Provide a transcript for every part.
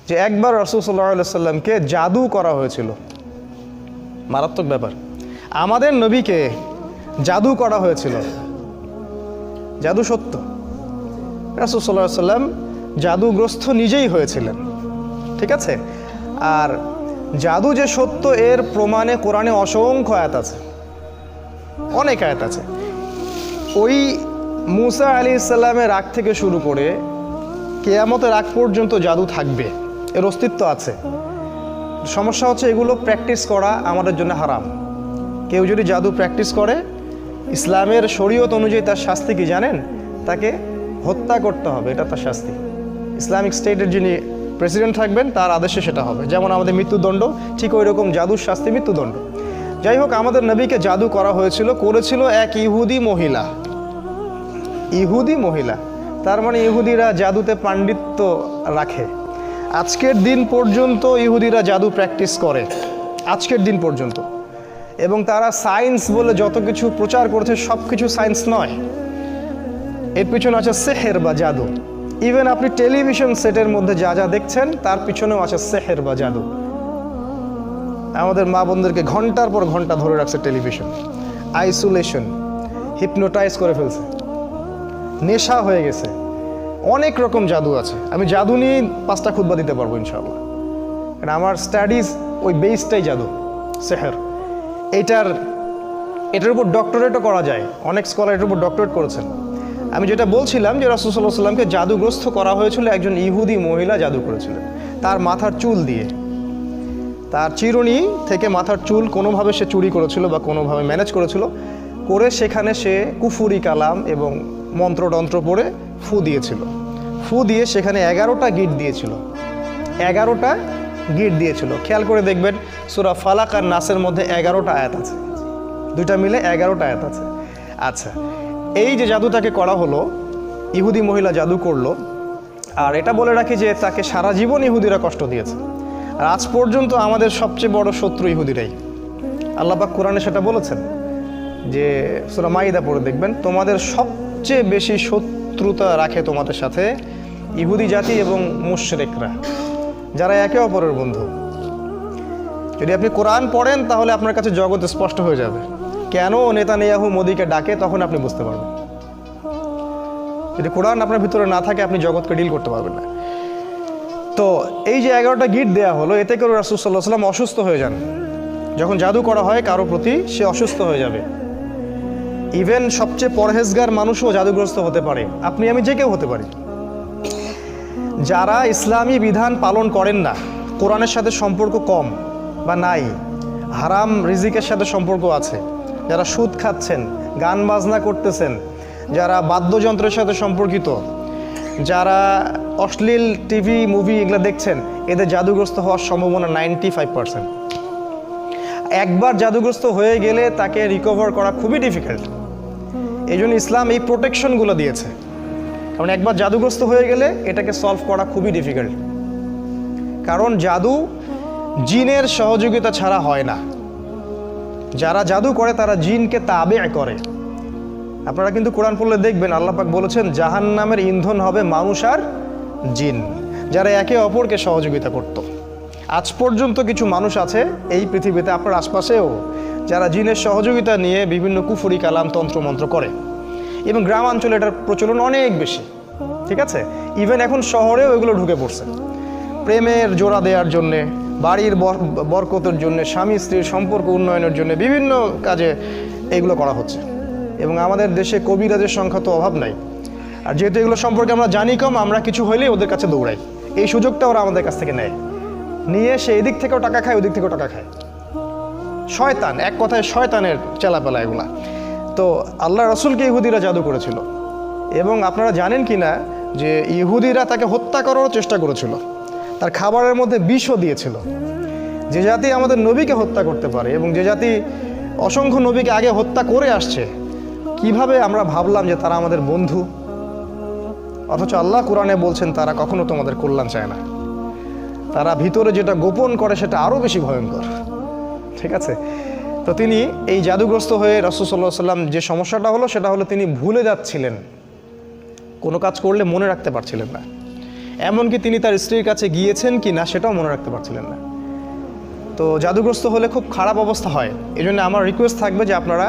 যে একবার রাসূল সাল্লাল্লাহু আলাইহি সাল্লামকে জাদু করা হয়েছিল। মারাত্মক ব্যাপার, আমাদের নবীকে জাদু করা হয়েছিল। জাদু সত্য, রাসূল সাল্লাল্লাহু আলাইহি সাল্লাম জাদুগ্রস্ত নিজেই হয়েছিলেন, ঠিক আছে। আর জাদু যে সত্য এর প্রমাণে কোরআনে অসংখ্য আয়াত আছে, অনেক আয়াত আছে। ওই মুসা আলাইহিস সালামের রাগ থেকে শুরু করে কিয়ামতের রাগ পর্যন্ত জাদু থাকবে, এর অস্তিত্ব আছে। সমস্যা হচ্ছে এগুলো প্র্যাকটিস করা আমাদের জন্য হারাম। কেউ যদি জাদু প্র্যাকটিস করে, ইসলামের শরীয়ত অনুযায়ী তার শাস্তি কি জানেন? তাকে হত্যা করতে হবে, এটা তার শাস্তি। ইসলামিক স্টেটের যিনি প্রেসিডেন্ট থাকবেন তার আদেশে সেটা হবে। যেমন আমাদের মৃত্যুদণ্ড, ঠিক ওই রকম জাদুর শাস্তি মৃত্যুদণ্ড। যাই হোক, আমাদের নবীকে জাদু করা হয়েছিল, করেছিল এক ইহুদি মহিলা। ইহুদি মহিলা, তার মানে ইহুদিরা জাদুতে পাণ্ডিত্য রাখে। আজকের দিন পর্যন্ত ইহুদিরা জাদু প্র্যাকটিস করে, আজকের দিন পর্যন্ত। এবং তারা সায়েন্স বলে যত কিছু প্রচার করেছে সব কিছু সায়েন্স নয়, এর পিছনে আছে সেহের বা জাদু। ইভেন আপনি টেলিভিশন সেটের মধ্যে যা যা দেখছেন তার পিছনেও আছে সেহের বা জাদু। আমাদের মা বোনদেরকে ঘন্টার পর ঘন্টা ধরে রাখছে টেলিভিশন, আইসোলেশন, হিপনোটাইজ করে ফেলছে, নেশা হয়ে গেছে। অনেক রকম জাদু আছে, আমি জাদু নিয়ে 5টা খুতবা দিতে পারবো ইনশাআল্লাহ, কারণ আমার স্টাডিজ ওই বেসটাই জাদু, সেহের। এটার উপর ডক্টরেটও করা যায়, অনেক স্কলার এটার উপর ডক্টরেট করেছেন। আমি যেটা বলছিলাম যে রাসূল সাল্লাল্লাহু আলাইহি সাল্লামকে জাদুগ্রস্ত করা হয়েছিল, একজন ইহুদি মহিলা জাদু করেছিলেন তার মাথার চুল দিয়ে। তার চিরুনি থেকে মাথার চুল কোনোভাবে সে চুরি করেছিল বা কোনোভাবে ম্যানেজ করেছিল, করে সেখানে সে কুফুরি কালাম এবং মন্ত্রতন্ত্র পড়ে ফু দিয়েছিল। ফু দিয়ে সেখানে 11টা গিট দিয়েছিল, 11টা গিট দিয়েছিল। খেয়াল করে দেখবেন সূরা ফালাক আর নাসের মধ্যে 11টা আয়াত আছে, দুইটা মিলে 11টা আয়াত আছে। আচ্ছা, এই যে জাদুটাকে করা হলো, ইহুদি মহিলা জাদু করলো। আর এটা বলে রাখি যে তাকে সারা জীবন ইহুদিরা কষ্ট দিয়েছে। আর আজ পর্যন্ত আমাদের সবচেয়ে বড় শত্রু ইহুদিরাই। আল্লাহ পাক কোরআনে সেটা বলেছেন যে সূরা মাইদা পড়ে দেখবেন, তোমাদের সবচেয়ে বেশি শত্রুতা রাখে তোমাদের সাথে ইহুদি জাতি এবং মুশরিকরা, যারা একে অপরের বন্ধু। যদি আপনি কোরআন পড়েন তাহলে আপনার কাছে জগৎ স্পষ্ট হয়ে যাবে। কেন নেতানিয়াহু মোদিকে ডাকে তখন আপনি বুঝতে পারবেন। যদি কোরআন আপনার ভিতরে না থাকে আপনি জগৎকে ডিল করতে পারবেন না। তো এই যে 11টা গিট দেওয়া হলো, এতে করে রাসূল সাল্লাল্লাহু আলাইহি ওয়াসাল্লাম অসুস্থ হয়ে যান। যখন জাদু করা হয় কারো প্রতি, সে অসুস্থ হয়ে যাবে। ইভেন সবচেয়ে পরহেজগার মানুষও জাদুগ্রস্ত হতে পারে, আপনি আমি যে কেউ হতে পারি। যারা ইসলামী বিধান পালন করেন না, কোরআনের সাথে সম্পর্ক কম বা নাই, হারাম রিজিকের সাথে সম্পর্ক আছে, যারা সুদ খাচ্ছেন, গান বাজনা করতেছেন, যারা বাদ্যযন্ত্রের সাথে সম্পর্কিত, যারা অশ্লীল টিভি মুভি এগুলো দেখছেন, এদের জাদুগ্রস্ত হওয়ার সম্ভাবনা 95%। একবার জাদুগ্রস্ত হয়ে গেলে তাকে রিকভার করা খুবই ডিফিকাল্ট। এই জন্য ইসলাম এই প্রোটেকশনগুলো দিয়েছে, কারণ একবার জাদুগ্রস্ত হয়ে গেলে এটাকে সলভ করা খুবই ডিফিকাল্ট। কারণ জাদু জিনের সহযোগিতা ছাড়া হয় না। যারা জাদু করে তারা জিনকে তাবে করে। আপনারা কিন্তু কোরআন পড়লে দেখবেন আল্লাহ পাক বলেছেন জাহান্নামের ইন্ধন হবে মানুষ আর জিন, যারা একে অপরকে সহযোগিতা করত। আজ পর্যন্ত কিছু মানুষ আছে এই পৃথিবীতে, আপনার আশপাশেও, যারা জিনের সহযোগিতা নিয়ে বিভিন্ন কুফরি কালাম তন্ত্রমন্ত্র করে। এবং গ্রামাঞ্চলে এটার প্রচলন অনেক বেশি, ঠিক আছে। ইভেন এখন শহরেও এগুলো ঢুকে পড়ছে। প্রেমের জোড়া দেওয়ার জন্যে, বাড়ির বরকতের জন্য, স্বামী স্ত্রীর সম্পর্ক উন্নয়নের জন্য বিভিন্ন কাজে এগুলো করা হচ্ছে। এবং আমাদের দেশে কবিরাজের সংখ্যা তো অভাব নাই। আর যেহেতু এগুলো সম্পর্কে আমরা জানি কম, আমরা কিছু হইলেই ওদের কাছে দৌড়াই। এই সুযোগটা ওরা আমাদের কাছ থেকে নেয়, নিয়ে সে এদিক থেকেও টাকা খায়, ওদিক থেকেও টাকা খায়। শয়তান, এক কথায় শয়তানের চেলাপেলা এগুলা। তো আল্লাহ রসুলকে ইহুদিরা জাদু করেছিল। এবং আপনারা জানেন কি না যে ইহুদিরা তাকে হত্যা করারও চেষ্টা করেছিল, তার খাবারের মধ্যে বিষও দিয়েছিল। যে জাতি আমাদের নবীকে হত্যা করতে পারে এবং যে জাতি অসংখ্য নবীকে আগে হত্যা করে আসছে, কিভাবে আমরা ভাবলাম যে তারা আমাদের বন্ধু? অথচ আল্লাহ কোরআনে বলছেন তারা কখনো তোমাদের কল্যাণ চায় না। তারা ভিতরে যেটা গোপন করে সেটা আরও বেশি ভয়ঙ্কর, ঠিক আছে। তো তিনি এই জাদুগ্রস্ত হয়ে রাসূল সাল্লাল্লাহু আলাইহি ওয়াসাল্লাম যে সমস্যাটা হলো সেটা হলো তিনি ভুলে যাচ্ছিলেন, কোনো কাজ করলে মনে রাখতে পারছিলেন না। এমনকি তিনি তার স্ত্রীর কাছে গিয়েছেন কি না সেটাও মনে রাখতে পারছিলেন না। তো জাদুগ্রস্ত হলে খুব খারাপ অবস্থা হয়। এই জন্য আমার রিকোয়েস্ট থাকবে যে আপনারা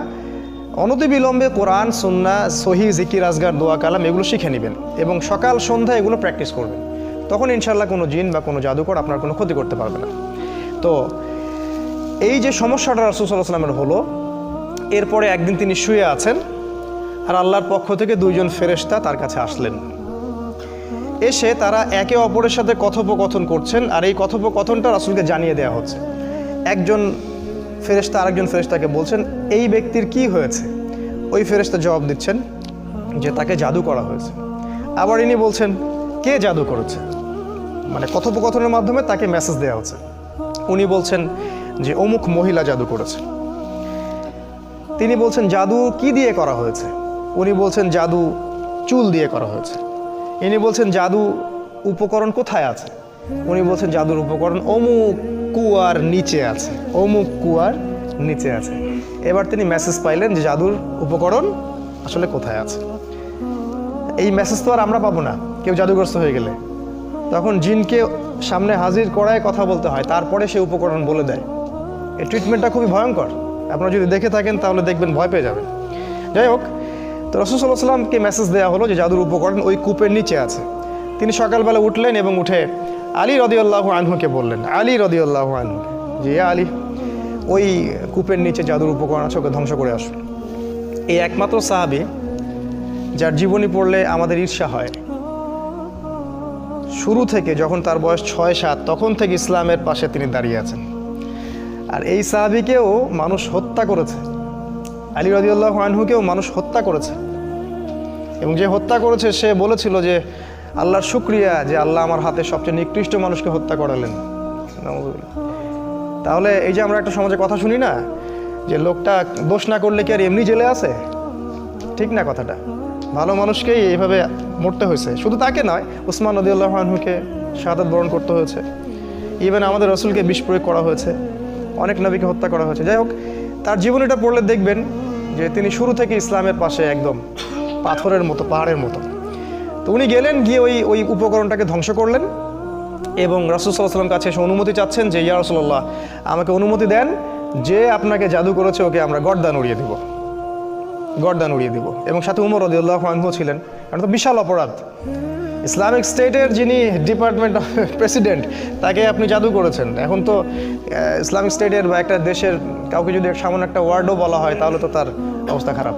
অনতিবিলম্বে কোরআন, সুন্নাহ, সহি, জিকির, আজগার, দোয়া, কালাম এগুলো শিখে নেবেন এবং সকাল সন্ধ্যা এগুলো প্র্যাকটিস করবেন। তখন ইনশাআল্লাহ কোনো জিন বা কোনো জাদুকর আপনার কোনো ক্ষতি করতে পারবে না। তো এই যে সমস্যাটা রাসূল সাল্লাল্লাহু আলাইহি ওয়াসাল্লামের হলো, এরপরে একদিন তিনি শুয়ে আছেন আর আল্লাহর পক্ষ থেকে দুইজন ফেরেশতা তার কাছে আসলেন। এসে তারা একে অপরের সাথে কথোপকথন করছেন আর এই কথোপকথনটা রাসূলকে জানিয়ে দেওয়া হচ্ছে। একজন ফেরেশতা আরেকজন ফেরেশতাকে বলছেন এই ব্যক্তির কি হয়েছে। ওই ফেরেশতা জবাব দিচ্ছেন যে তাকে জাদু করা হয়েছে। আবার ইনি বলছেন কে জাদু করেছে, মানে কথোপকথনের মাধ্যমে তাকে মেসেজ দেওয়া হচ্ছে। উনি বলছেন যে অমুক মহিলা জাদু করেছে। তিনি বলছেন জাদু কি দিয়ে করা হয়েছে। উনি বলছেন জাদু চুল দিয়ে করা হয়েছে। ইনি বলছেন জাদু উপকরণ কোথায় আছে। উনি বলছেন জাদুর উপকরণ অমুক কুয়ার নিচে আছে, অমুক কুয়ার নিচে আছে। এবার তিনি মেসেজ পাইলেন যে জাদুর উপকরণ আসলে কোথায় আছে। এই মেসেজ তো আর আমরা পাবো না কেউ জাদুগ্রস্ত হয়ে গেলে, তখন জিনকে সামনে হাজির করায় কথা বলতে হয়, তারপরে সে উপকরণ বলে দেয়। এই ট্রিটমেন্টটা খুবই ভয়ঙ্কর, আপনারা যদি দেখে থাকেন তাহলে দেখবেন ভয় পেয়ে যাবেন। যাই হোক, তো রাসূল সাল্লাল্লাহু আলাইহি ওয়াসাল্লামকে মেসেজ দেওয়া হলো যে জাদুর উপকরণ ওই কূপের নিচে আছে। তিনি সকালবেলা উঠলেন এবং উঠে আলী রাদিয়াল্লাহু আনহুকে বললেন, আলী রাদিয়াল্লাহু আনহু, যে আলী ওই কূপের নিচে জাদুর উপকরণ আছে, ওকে ধ্বংস করে আসুন। এই একমাত্র সাহাবী যার জীবনী পড়লে আমাদের ঈর্ষা হয়। শুরু থেকে যখন তার বয়স 6-7 তখন থেকে ইসলামের পাশে তিনি দাঁড়িয়ে আছেন। আর এই সাহাবীকেও মানুষ হত্যা করেছে, আলী রাদিয়াল্লাহু আনহুকেও মানুষ হত্যা করেছে। এবং যে হত্যা করেছে সে বলেছিল যে আল্লাহর শুকরিয়া যে আল্লাহ আমার হাতে সবচেয়ে নিকৃষ্ট মানুষকে হত্যা করালেন। তাহলে এই যে আমরা একটা সমাজে কথা শুনি না যে লোকটা দোষ না করলে কি আর এমনি জেলে আছে, ঠিক না কথাটা। ভালো মানুষকেই এইভাবে মরতে হয়েছে, শুধু তাকে নয়, উসমান রাদিয়াল্লাহু আনহুকে শাহাদাত বরণ করতে হয়েছে, ইভেন আমাদের রাসূলকে বিষ প্রয়োগ করা হয়েছে, অনেক নবীকে হত্যা করা হয়েছে। যাই হোক, তার জীবনীটা পড়লে দেখবেন যে তিনি শুরু থেকে ইসলামের পাশে একদম পাথরের মতো, পাহাড়ের মতো। তো উনি গেলেন, গিয়ে ওই উপকরণটাকে ধ্বংস করলেন এবং রাসূল সাল্লাল্লাহু আলাইহি ওয়াসাল্লাম কাছে এসে অনুমতি চাচ্ছেন যে ইয়া রাসূলুল্লাহ, আমাকে অনুমতি দেন যে আপনাকে জাদু করেছে ওকে আমরা গর্দান উড়িয়ে দিব, গর্দান উড়িয়ে দিব। এবং সাথে উমর রাদিয়াল্লাহু আনহু ছিলেন, কারণ তো বিশাল অপরাধ। ইসলামিক স্টেটের যিনি ডিপার্টমেন্ট প্রেসিডেন্ট, তাকে আপনি জাদু করেছেন। এখন তো ইসলামিক স্টেটের বা একটা দেশের কাউকে যদি সামান্য একটা ওয়ার্ডও বলা হয় তাহলে তো তার অবস্থা খারাপ।